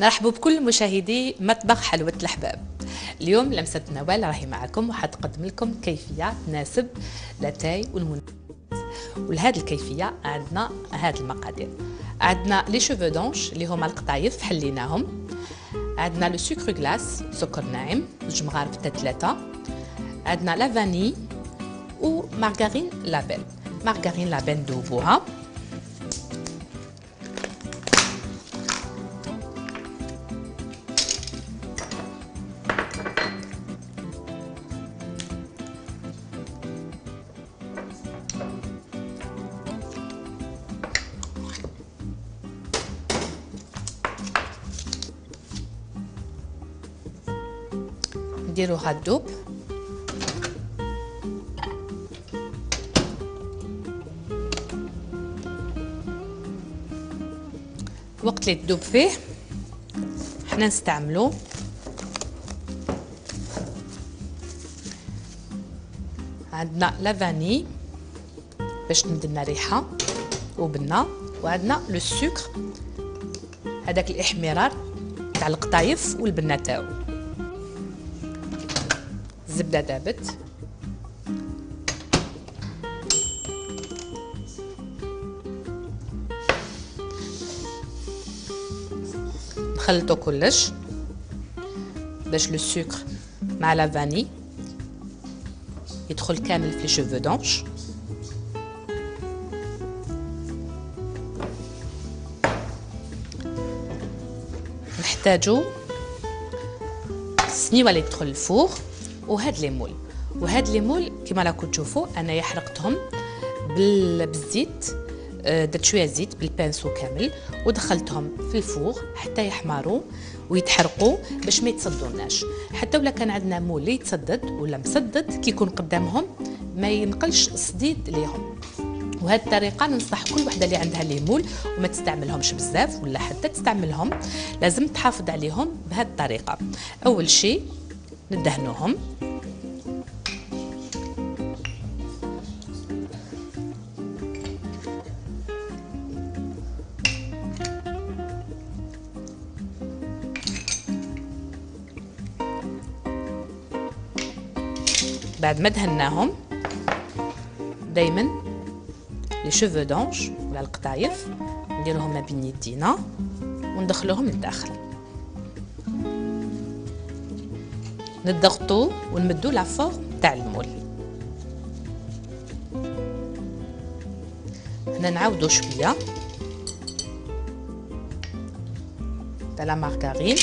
نرحب بكل مشاهدي مطبخ حلوة الأحباب. اليوم لمسة نوال راهي معكم وحتقدم لكم كيفية تناسب لاتاي والمناسبات. ولهذه الكيفية عندنا هذه المقادير. عندنا لي شوفو دونش اللي هما القطايف حليناهم. عندنا لو سكر غلاس سكر ناعم 2 مغارف حتى 3. عندنا لا فاني ومارغرين لابيل. مارغرين لابيل ندوبوها. نديروها تذوب. الوقت اللي تذوب فيه حنا نستعملو عندنا لا فاني باش ندلنا ريحه وبنه، وعندنا لو سكر هذاك الاحمرار تاع القطايف والبنه تاعو. الزبده دابت، نخلطو كلش باش لو سكر مع لا فاني يدخل كامل في شوفو دونش. نحتاجو السنيوه اللي تدخل الفوغ وهاد لي مول. وهاد لي مول كيما راكم تشوفوا انايا حرقتهم بالزيت، درت شويه زيت بالبانسو كامل ودخلتهم في الفوغ حتى يحمروا ويتحرقوا باش ما يتصدوناش. حتى ولا كان عندنا مول اللي يتصدد ولا مسدد كي يكون قدامهم ما ينقلش الصديد ليهم. وهذه الطريقه ننصح كل وحده اللي عندها لي مول وما تستعملهمش بزاف ولا حتى تستعملهم، لازم تحافظ عليهم بهذه الطريقه. اول شيء ندهنوهم، بعد ما دهناهم دايما لي شوفو دونش ولا القطايف نديروهم ما بين يدينا وندخلوهم للداخل، نضغطوا ونمدوا لافور تاع المول. هنا نعاودوا شويه تاع لا مارغرين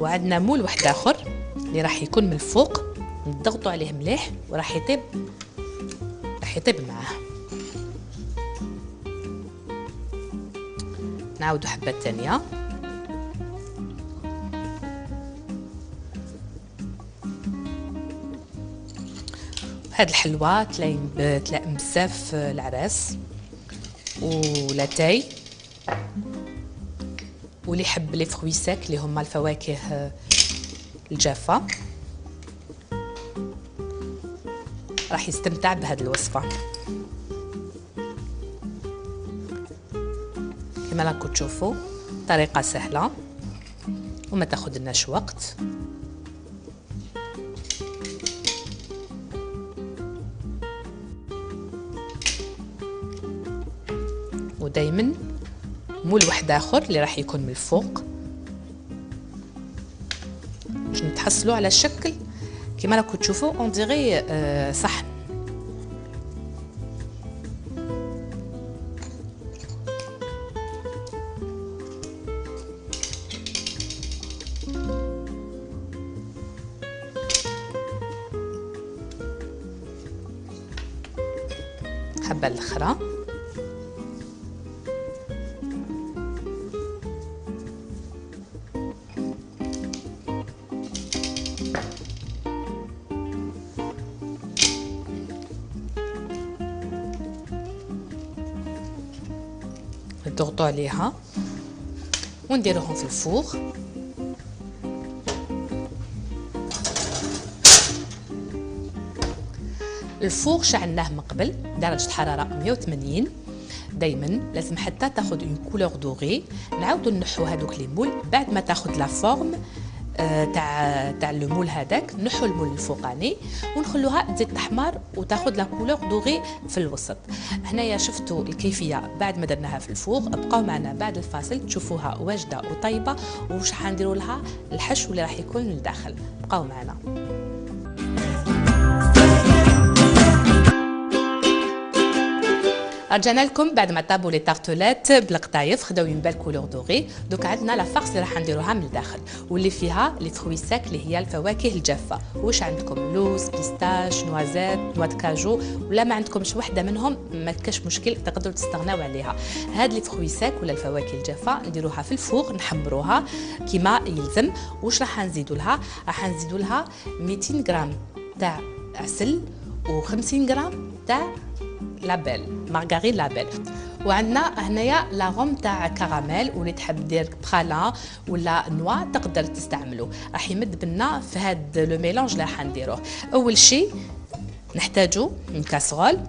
وعندنا مول واحد اخر اللي راح يكون من الفوق نضغطوا عليه مليح وراح يطيب معاه. نعاودوا حبه ثانيه. هاد الحلوى تلائم بزاف العراس ولاتاي، واللي يحب لي فروي ساك اللي هما الفواكه الجافه راح يستمتع بهذه الوصفه. كما راكم تشوفوا طريقه سهله وما تاخذلناش وقت. ودايما مول واحد اخر اللي راح يكون من الفوق باش نتحصلوا على شكل كيما راكم تشوفوا اون ديغي صحن. حبه الاخرى نضغطوا عليها ونديروهم في الفوغ. الفوغ شعلناه من قبل درجه حراره 180. دائما لازم حتى تاخذ اون كولور دوغي. نعاودو نحو هذوك لي مول بعد ما تاخذ لا فورم تاع المول هذاك. نحو المول الفوقاني ونخلوها تزيد تحمر وتاخذ لا كولور دوغي في الوسط. هنايا شفتوا الكيفيه بعد ما درناها في الفوغ. بقاو معنا بعد الفاصل تشوفوها واجده وطيبه وش حنديروا لها الحشو اللي راح يكون للداخل. بقاو معنا. رجعنا لكم بعد ما طابوا لي طارتولات بالقطايف خداو اون بال كولور دوغي. دوك عندنا لا فارس اللي راح نديروها من الداخل واللي فيها لي فروي ساك اللي هي الفواكه الجافه. واش عندكم لوز، بيستاش، نوازيت، نوا دو كاجو، ولا ما عندكمش وحده منهم ما كاش مشكل تقدروا تستغناو عليها. هاد لي فروي ساك ولا الفواكه الجافه نديروها في الفوغ نحمروها كيما يلزم. واش راح نزيدوا لها؟ راح نزيدوا لها 200 غرام تاع عسل و50 غرام تاع لابيل مارغرين لابيل. وعندنا هنايا لاغوم تاع كراميل واللي تحب دير برالان ولا نوا تقدر تستعملو. راح يمد بنا في هاد لو ميلونج اللي راح نديروه. اول شيء نحتاجو من كاسرول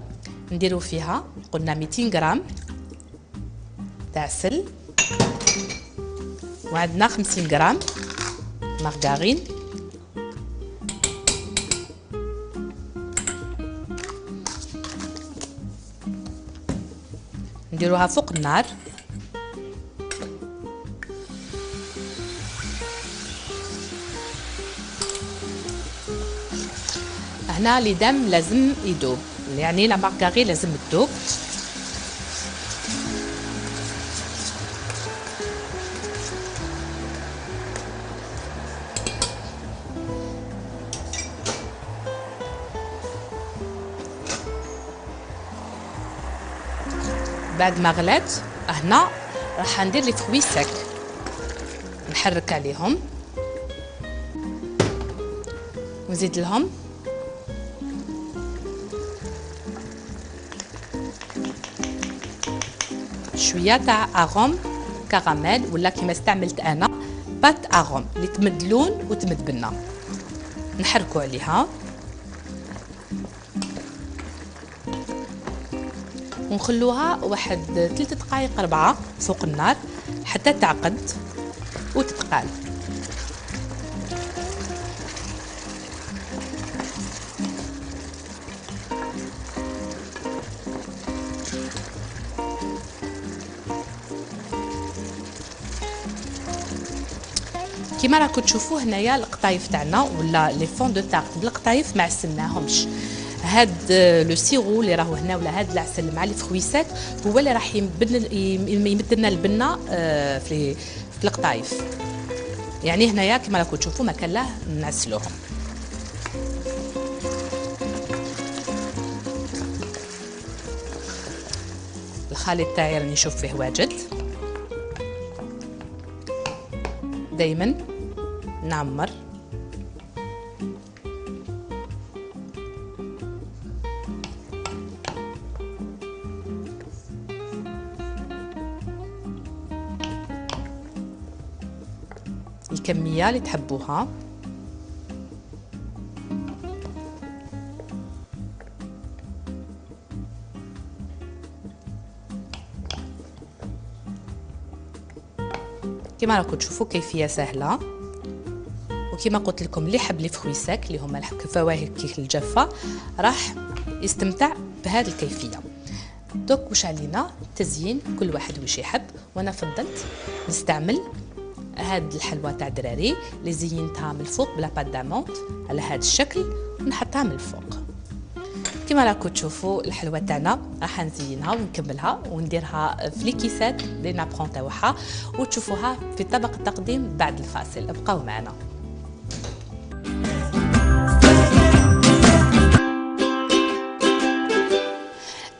نديرو فيها قلنا 200 غرام تاع عسل وعندنا 50 غرام مارغرين نديروها فوق النار. هنا ليدام لازم يدوب يعني لا مارغرين لازم تدوب. بعد ما غلات هنا راح ندير لي فروي ساك نحرك عليهم ونزيد لهم شويه تاع اغوم كراميل ولا كيما استعملت انا بات اغوم اللي تمد لون وتمد بنه. نحركوا عليها ونخلوها واحد 3 دقائق 4 فوق النار حتى تعقد وتتقال. كيما راكم تشوفوا هنايا القطايف تاعنا ولا لي فون دو تارت بالقطايف ما عسلناهمش. هاد لو سيرو اللي راهو هنا ولا هاد العسل مع لي فروي ساك هو اللي راح يمد لنا البنه في القطايف. يعني هنايا كما راكم تشوفوا ما كان له نعسلوهم. الخليط تاعي راني نشوف فيه واجد. دايما نعمر الكمية اللي تحبوها. كما راكم تشوفوا كيفية سهلة. وكما قلت لكم اللي حب لي فروي ساك اللي هما الفواكه الجافة راح يستمتع بهذه الكيفية. دوك واش علينا تزيين كل واحد واش يحب. وانا فضلت نستعمل هاد الحلوى تاع دراري اللي زينتها من الفوق بلا بات دامونت على هذا الشكل ونحطها من الفوق. كما راكم تشوفوا الحلوى تاعنا راح نزينها ونكملها ونديرها في لي كيسات لي نابرون تاعها وتشوفوها في طبق التقديم بعد الفاصل. ابقاو معنا.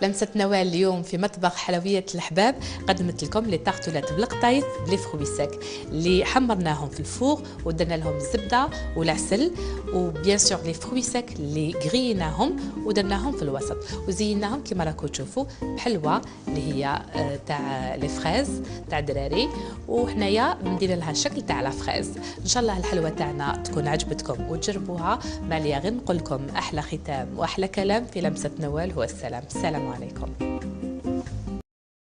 لمسة نوال اليوم في مطبخ حلويات الأحباب قدمت لكم لي تارتولات بالقطايف بلي فروي ساك اللي حمرناهم في الفوغ ودرنا لهم الزبدة والعسل وبيان سور لي فروي ساك اللي غريناهم ودرناهم في الوسط وزيناهم كما راكم تشوفوا بحلوة اللي هي تاع لي فريز تاع دراري وحنايا ندير لها الشكل تاع لا فريز. ان شاء الله الحلوة تاعنا تكون عجبتكم وتجربوها. ما لي غير نقول لكم احلى ختام واحلى كلام في لمسة نوال هو السلام عليكم.